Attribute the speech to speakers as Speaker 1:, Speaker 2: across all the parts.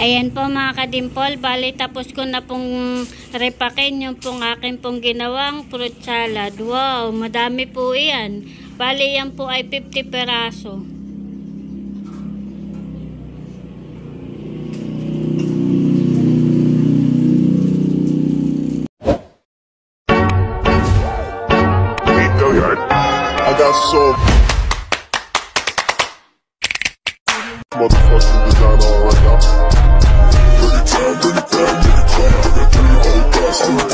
Speaker 1: Ayan po mga kadimpol, bali tapos ko na pong repakin yung pong akin pong ginawang fruit salad. Wow, madami po yan. Bali yan po ay 50 peraso.
Speaker 2: I got so motherfucking design on right now. Bring it down, bring it down, bring it down. I got 3 whole thoughts to the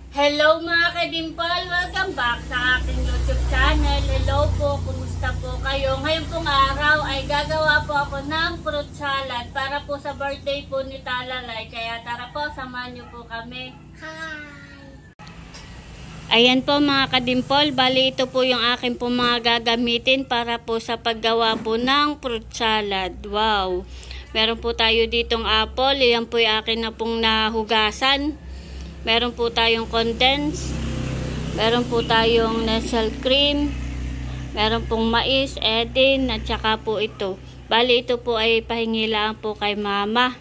Speaker 1: Hello mga kadimpol, welcome back sa aking YouTube channel. Hello po, kumusta po kayo? Ngayon pong araw ay gagawa po ako ng fruit salad para po sa birthday po ni Talalay. Kaya tara po, samahan niyo po kami. Hi! Ayan po mga kadimpol, bali ito po yung akin po mga gagamitin para po sa paggawa po ng fruit salad. Wow! Meron po tayo ditong apple, yan po yung akin na pong nahugasan. Meron po tayong condensed, meron po tayong nestle cream, meron pong mais, edin, at saka po ito. Bali ito po ay pahingilaan po kay mama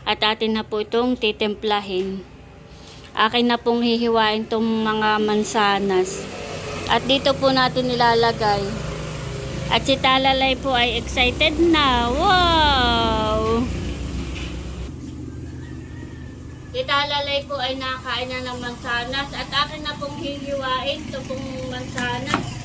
Speaker 1: at atin na po itong titimplahin. Akin na pong hihiwain itong mga mansanas. At dito po natin nilalagay. At si Talalay po ay excited na. Wow! Si Talalay po ay nakain na ng mansanas. At akin na pong hihiwain ito pong mansanas.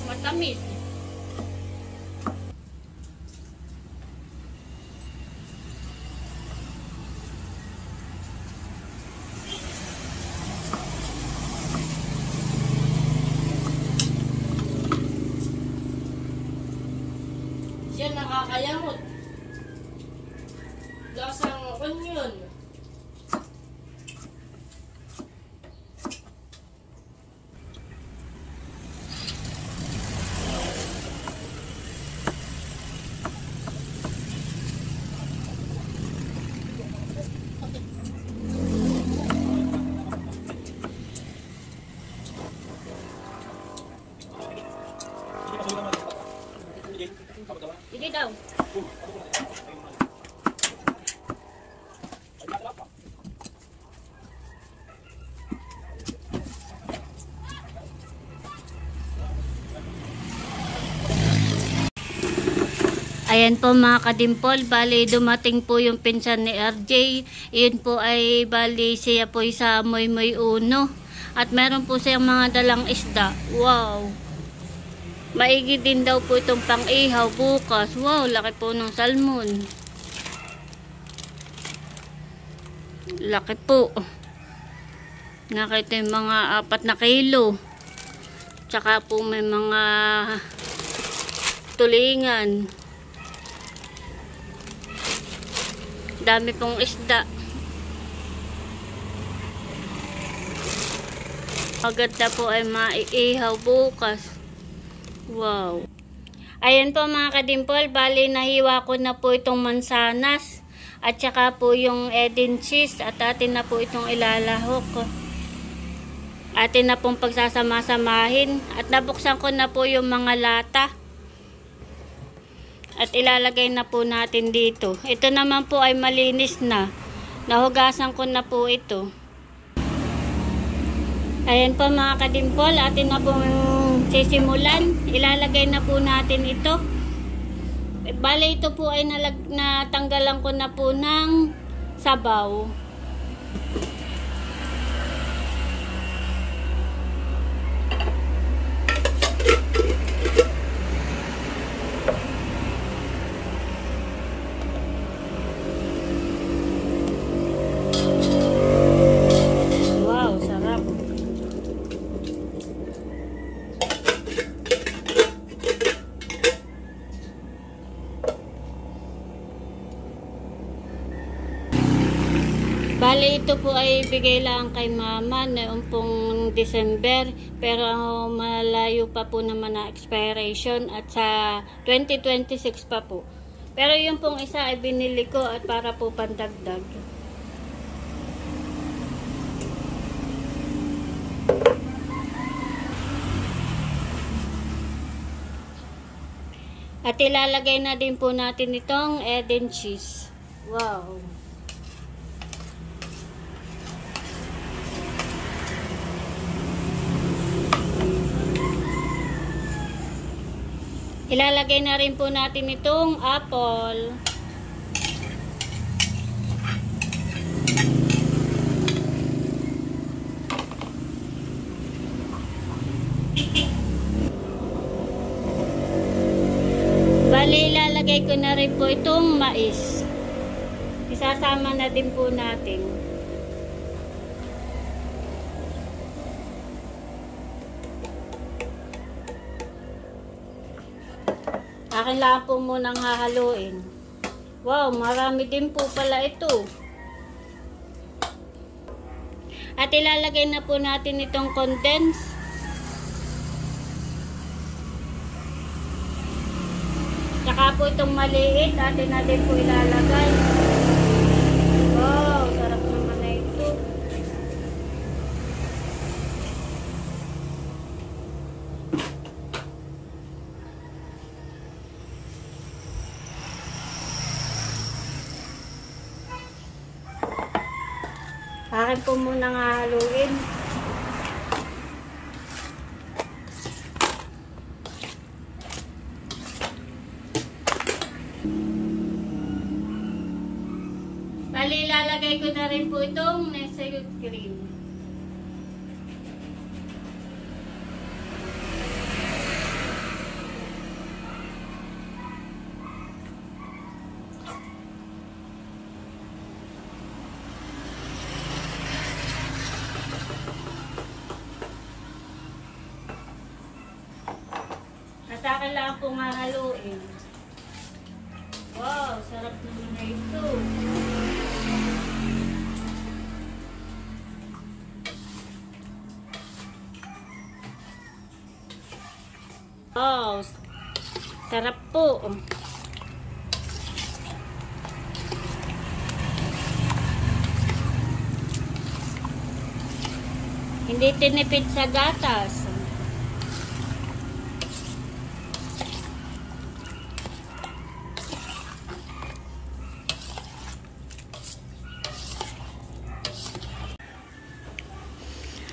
Speaker 1: Matamis. Yan nakakayamot. Lasang onion. Sige daw. Ayan po mga kadimpol, bali dumating po yung pinsan ni RJ. Iyon po ay bali siya po sa Moy Uno. At meron po siyang mga dalang isda. Wow! Maigi din daw po itong pang-ihaw bukas. Wow, laki po ng salmon. Laki po. Nakita yung mga 4 na kilo. Tsaka po may mga tulingan. Dami pong isda. Maganda po ay maiihaw bukas. Wow. Ayan po mga kadimpol, bali nahiwa ko na po itong mansanas at saka po yung Edin cheese at atin na po itong ilalahok. Atin na pong pagsasama-samahin at nabuksan ko na po yung mga lata at ilalagay na po natin dito. Ito naman po ay malinis na. Nahugasan ko na po ito. Ayan po mga kadimpol, atin na pong sisimulan. Ilalagay na po natin ito. Bale ito po ay natanggalan ko na po ng sabaw. Bale, ito po ay bigay lang kay mama noong pong December, pero malayo pa po naman na expiration at sa 2026 pa po. Pero yung pong isa ay binili ko at para po pandagdag. At ilalagay na din po natin itong Eden cheese. Wow! Ilalagay na rin po natin itong apple. Bali, ilalagay ko na rin po itong mais. Isasama na din po natin. Akin lang po munang hahaluin. Wow, marami din po pala ito. At ilalagay na po natin itong condense. Saka po itong maliit, atin na din po ilalagay. Wow, sarap naman na ito. Akin po muna nga haluin. Bali, ilalagay ko na rin po itong Nestle cream. At akin lang po nga haluin. Wow, sarap naman na ito. Wow, sarap po. Hindi tinipid sa gatas.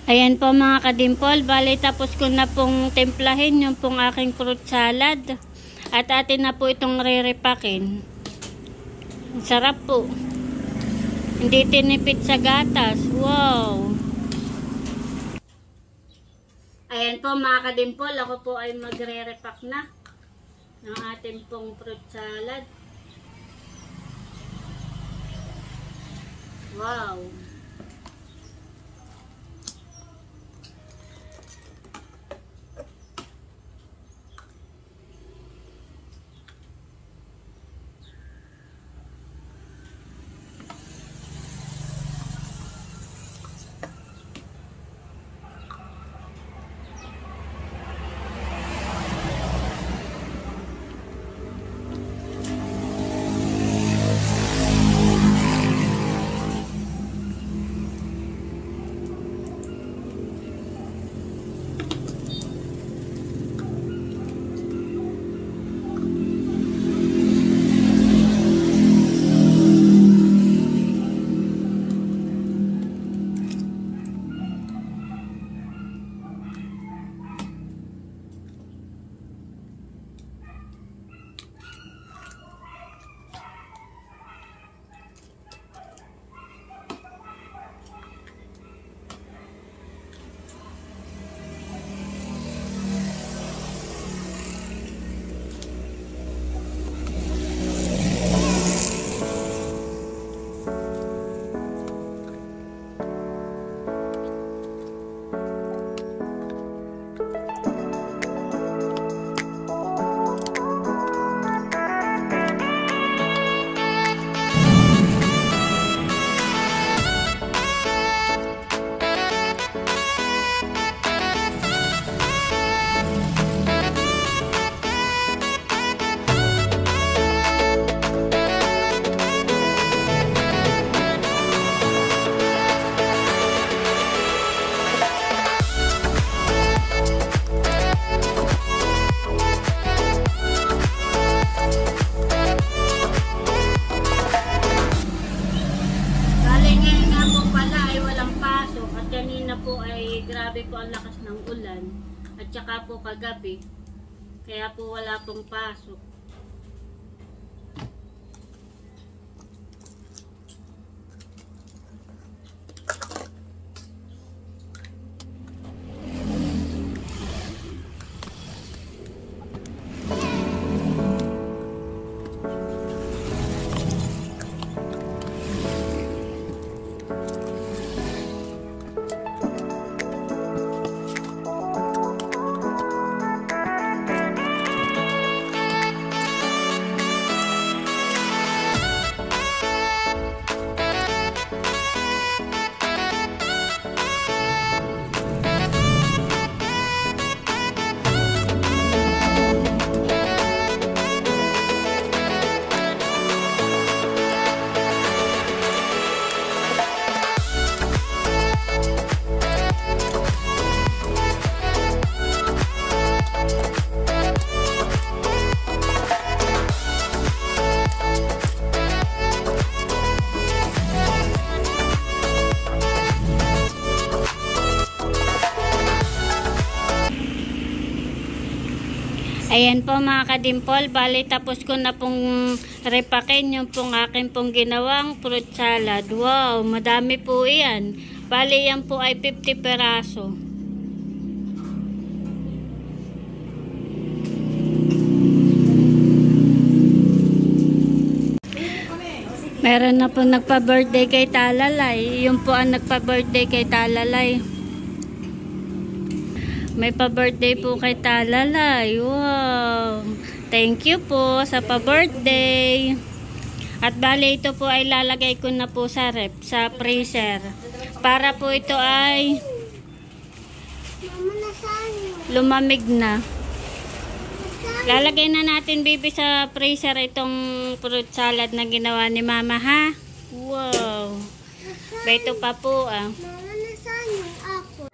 Speaker 1: Ayan po mga kadimpol, bali tapos ko na pong templahin yung pong aking fruit salad. At atin na po itong re-repakin. Sarap po. Hindi tinipid sa gatas. Wow! Ayan po mga kadimpol, ako po ay magre-repack na ng ating pong fruit salad. Wow! At kanina po ay grabe po ang lakas ng ulan. At saka po kagabi. Kaya po wala pong pasok. Ayan po mga kadimpol, bali tapos ko na pong repakin yung pong akin pong ginawang fruit salad. Wow, madami po yan. Bali yan po ay 50 peraso. Meron na po nagpa-birthday kay Talalay. Yung po ang nagpa-birthday kay Talalay. May pa-birthday po kay Talalay. Wow! Thank you po sa pa-birthday. At bali ito po ay lalagay ko na po sa rep, sa freezer. Para po ito ay lumamig na. Lalagay na natin, baby, sa freezer itong fruit salad na ginawa ni Mama, ha? Wow! Ba ito pa po, ah.
Speaker 3: Mama, nasaan yung apple?